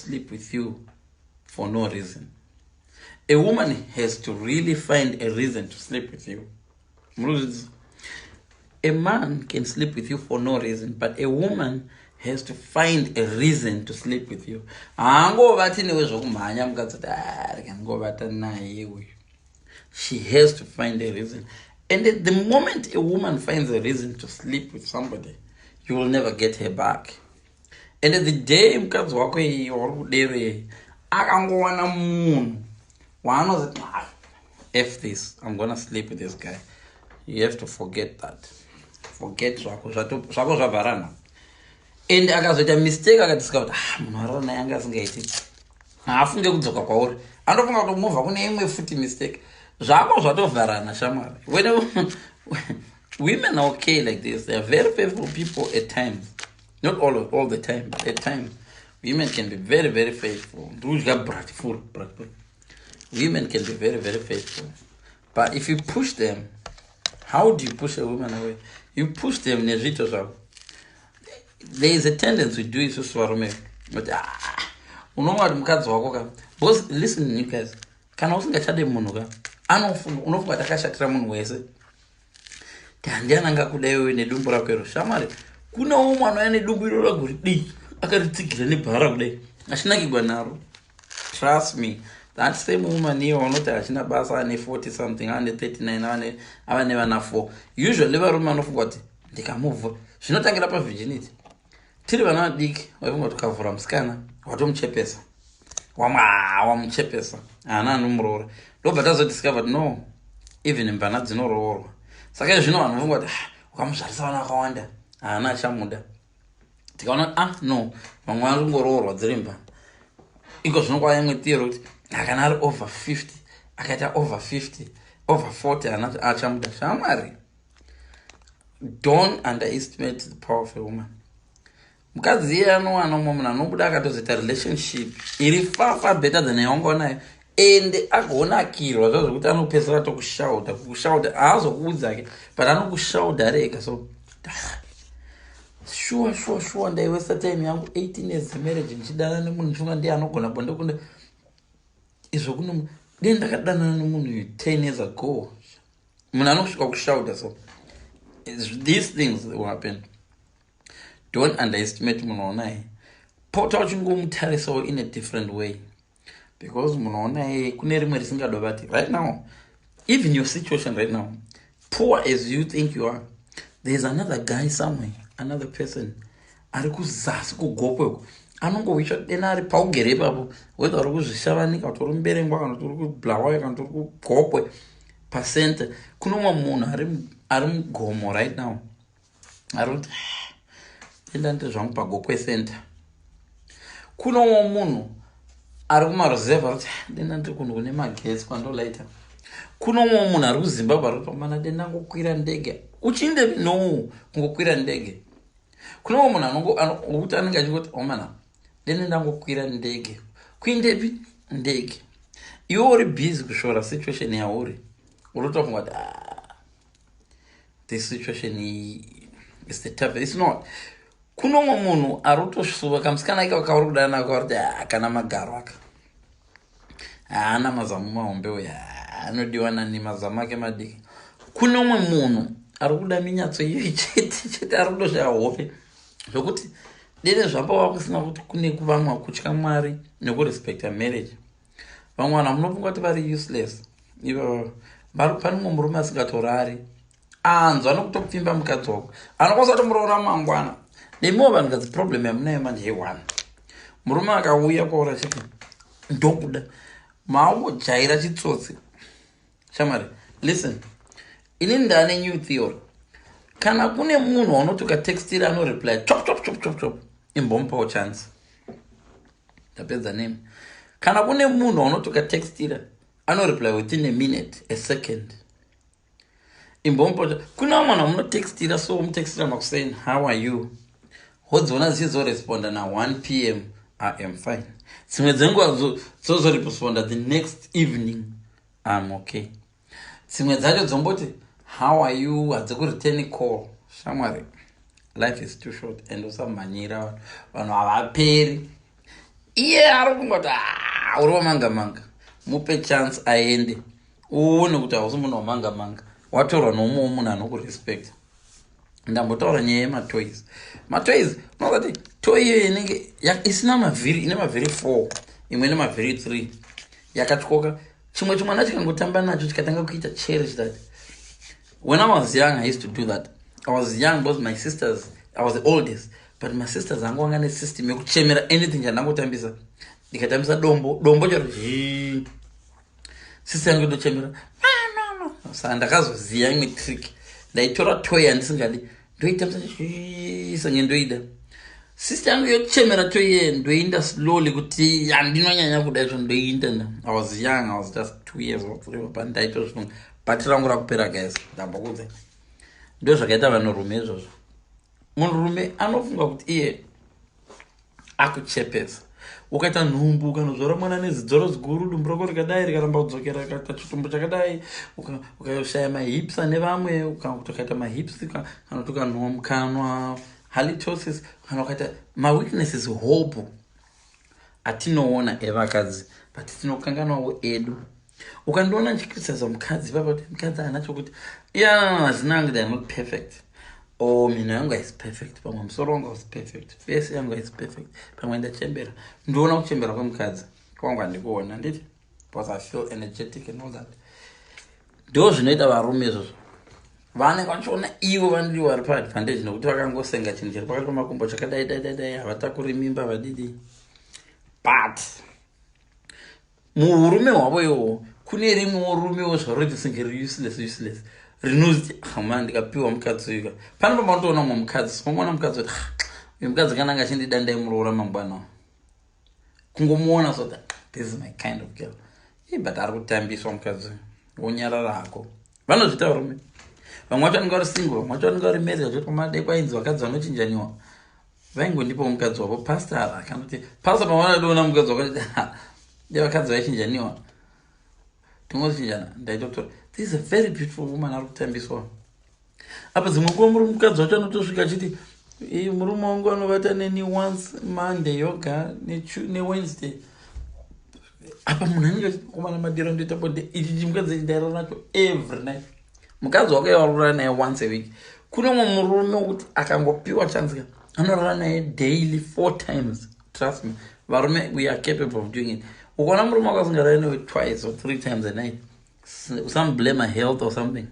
sleep with you for no reason. A woman has to really find a reason to sleep with you. A man can sleep with you for no reason, but a woman has to find a reason to sleep with you. She has to find a reason. And at the moment a woman finds a reason to sleep with somebody, you will never get her back. And at the day mukadzi wako uri akangowana munhu waanozoti F this, I'm gonna sleep with this guy, you have to forget that. Forget zvako zvavharana. And akazoita mistake akadiscover munhu arara naye anga asingaiti haafunge kudzoka kwauri, anofunga kuti movha kune imwe futi mistake. Zvako zvatovharana shamari. Women are okay like this. They are very faithful people at times. Not all the time, but at times. Women can be very, very faithful. Women can be very, very faithful. But if you push them, how do you push a woman away? You push them. There is a tendency to do it to swarme. But because listen, you guys, can also get a monoga. Unofunga takashatira munhu wese tandiana ngakudayo nedumbu rakero shamari. Kuna umwe anouya nedumbu iroro kuti di akaritsigira nebhara kudai achinakigwa naro. Trust me, that same woman here unoti achina basa ane 40 something ane 39 ava nevana 4, usually varume anofunga kuti ndikamuvha zvinotangira pavirginity. Tiri vana vadiki waifunga kuti ukavhura musikana watomuchepesa wamuchepesa haana anomuroora. Ndobva tazodiscovered no, even mbana dzinoroorwa. Saka zvino vanhu vofunga kuti ukamuzvarisa vana vakawanda haana achamuda. Tikaona no, vamwe vari kungoroorwa dziri mbana. Iko zvino kwaya imwe theory kuti kana ari over 50 akaita over 50 over 40 haana achamuda. Shamwari, don't underestimate the power of a woman. Mukadzi iye anowana umwe munhu anobuda akatozoita relationship iri far better than yaunga nayo, and agonakirwa zvazvokuti anopedzera tokushauda haazokuudzake but anokushauda rega. So sure ndaiwesta time yangu 18 years marriage ndichidana nemunhu ndifunga ndiye anogona bonde kunde izvo kuno ndiye ndakadanana nemunhu 10 years ago, munhu anosvika kushauda. So these things will happen. Don't underestimate munhu waunaye. Pota uchingomutarisawo in a different way, because munhu waunaye kune rimwe risingadovati. Right now, even your situation right now, poor as you think you are, there's another guy somewhere, another person ari kuzasi kugokweko anongowisha dena ari paugere ipapo, whether uri kuzvishavanika kuti uri muberengwa kana kuti uri kubulawayo kana kuti uri kugopwe pacenter. Kuno mumwe munhu ari mugomo right now ari kuti enda nditi zvangu pagokwe center. Kuno mumwe munhu ari kumaruzevha ari kuti denda ndiri kunhu kune magetsi kwandolaita. Kuno mumwe munhu ari kuzimbabwe ari kuti mana denda ngokwira ndege uchinde no ngokwira ndege. Kuno mumwe munhu anokuti anenge achingoti omana denda ndangokwira ndege kuindepi ndege. Iwe uri busy kushora situation yauri urotofunga kuti this situation is the tough. It's not. Kuno mumwe munhu arotosuva kamusikana ika kauri kudana nako kuti kana magaro aka haana mazamu mahombe uya anodiwa nani mazamu ake madiki. Kuno mumwe munhu ari kuda minyatso iyo chete ari kudoshaya hope zvokuti dene zvapa wakusina kuti kune kuvamwa kutya Mwari nekurespecta marriage. Vamwe vanhu munofunga kuti vari useless. Ivo pane mumwe murume asingatorari anzwa nokutopfimba mukadzi wako anokwanisa kutomuroora mangwana. Nemiwo vanhukadzi problem yamunayo manje yeone, murume akauya kwaura chiti ndokuda maungojaira chitsotsi. Shamari, listen, inini ndane new theory. Kana kune munhu waunoti ukatextira anoreply chop imbomupawo chance. Ndapedza name. Kana kune munhu waunoti ukatextira anoreply within a minute, a second, imbomupawo chance. Kuna mwana munotextira so umutextira makusayini how are you, wodziona zichizoresponda na 1 p.m. I am fine. Dzimwe dzenguva dzozoresponda the next evening I'm okay. Dzimwe dzacho dzomboti how are you, hadzikureturn call. Shamwari, life is too short and usamhanyira vanhu havaperi. iye ari kungoti uri wamanga-manga. Mupe chance aende uone kuti hausi munhu wamanga-manga, watorwa noumwewo munhu anokurespect. Ndambotaura nyaya yematoys. Matoys unoona kuti toy iyo inenge isina mavhiri, ine mavhiri 4, imwe ine mavhiri 3, yakatyoka. Chimwe chimwana chikangotamba nacho chikatanga kuita cherish that. When I was young, I used to do that. I was young because my sisters, I was the oldest, but my sisters angwanga ne system yekuchemera anything chandangotambisa. Ndikatambisa dombo charo sister yangu ndochemera no. Saka ndakazoziya imwe trick. Ndaitora toy yandisingadi ndoitambisa sange ndoida. Sister yangu yochemera toy iye ndoinda slowly kuti handinonyanya kuda izvo ndoinda. I was young, I was just 2 years or 3, but ndaita zvinhu. Bati rangu rakupera guys, ndambokudze. Ndo zvakaita vanhurume izvozvo. Munhurume anofunga kuti iye akuchepesa. Ukaita nhumbu, ukanozvora mwana nezidzoro ziguru, dumbu rako rikadai rikaramba kudzokera rikaita chitumbu chakadai, ukashaya mahips ane vamwe, ukaita mahips kana kuti ukanwa mukanwa, halitosis, kana ukaita maweaknesses hope atinoona evakadzi, but tinokanganwawo edu. Ukandiona nchikriticize mukadzi papa kuti mukadzi anacho kuti hazina yangu they are not perfect. Mino yangu is perfect, pamwe musoro wangu is perfect, face yangu is perfect, pamwe ndachembera. Ndoona kuchembera kwemukadzi kwangu handikuona nditi, because I feel energetic and all that. Ndo zvinoita varume izvozvo. Vanenge vachiona ivo vandiwo vari paadvantage nokuti vakangosenga chinhu chiri pakati pemakumbo chakadai havatakuri mimba vadidi. But murume hwavo iwowo kune rimwewo rumewo zvaro risinge useless rinozi man ndikapiwa mukadzi uyu. Pane pamanotoona mumwe mukadzi, pamwana mukadzi kuti uyu mukadzi kana anga achindidanda muroora mangwana, kungomuona so that this is my kind of girl. But ari kutambiswa mukadzi wonyarara hako. Vanozvita varume. Vamwe vacho vanenge vari single, vamwe vacho vanenge vari married, vachoti pamadeko ainzi vakadzi vanochinjaniwa. Vaingondipawo mukadzi wavo pastor akanoti pastor pamwana ndiona mukadzi wakati vakadzi vaichinjaniwa. Tingochinjana ndaitotora. This is a very beautiful woman ari kutambiswa. Apa dzimwe nguva muri mukadzi wacho anotosvika achiti murume wangu anovata neni once Monday yoga neWednesday. Apa munhu anenge achikomana madiro ndoita bonde ichi mukadzi ndairara nacho every night. Mukadzi wake warara naye once a week. Kune mumwe murume wokuti akangopiwa chance anorara naye daily 4 times. Trust me, varume we are capable of doing it. Ukaona murume wako asingarari nawe twice or 3 times a night, some blame her health or something.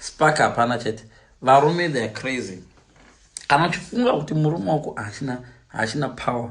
Spark hapana chete. Varume they are crazy. Kana uchifunga kuti murume wako hachina power,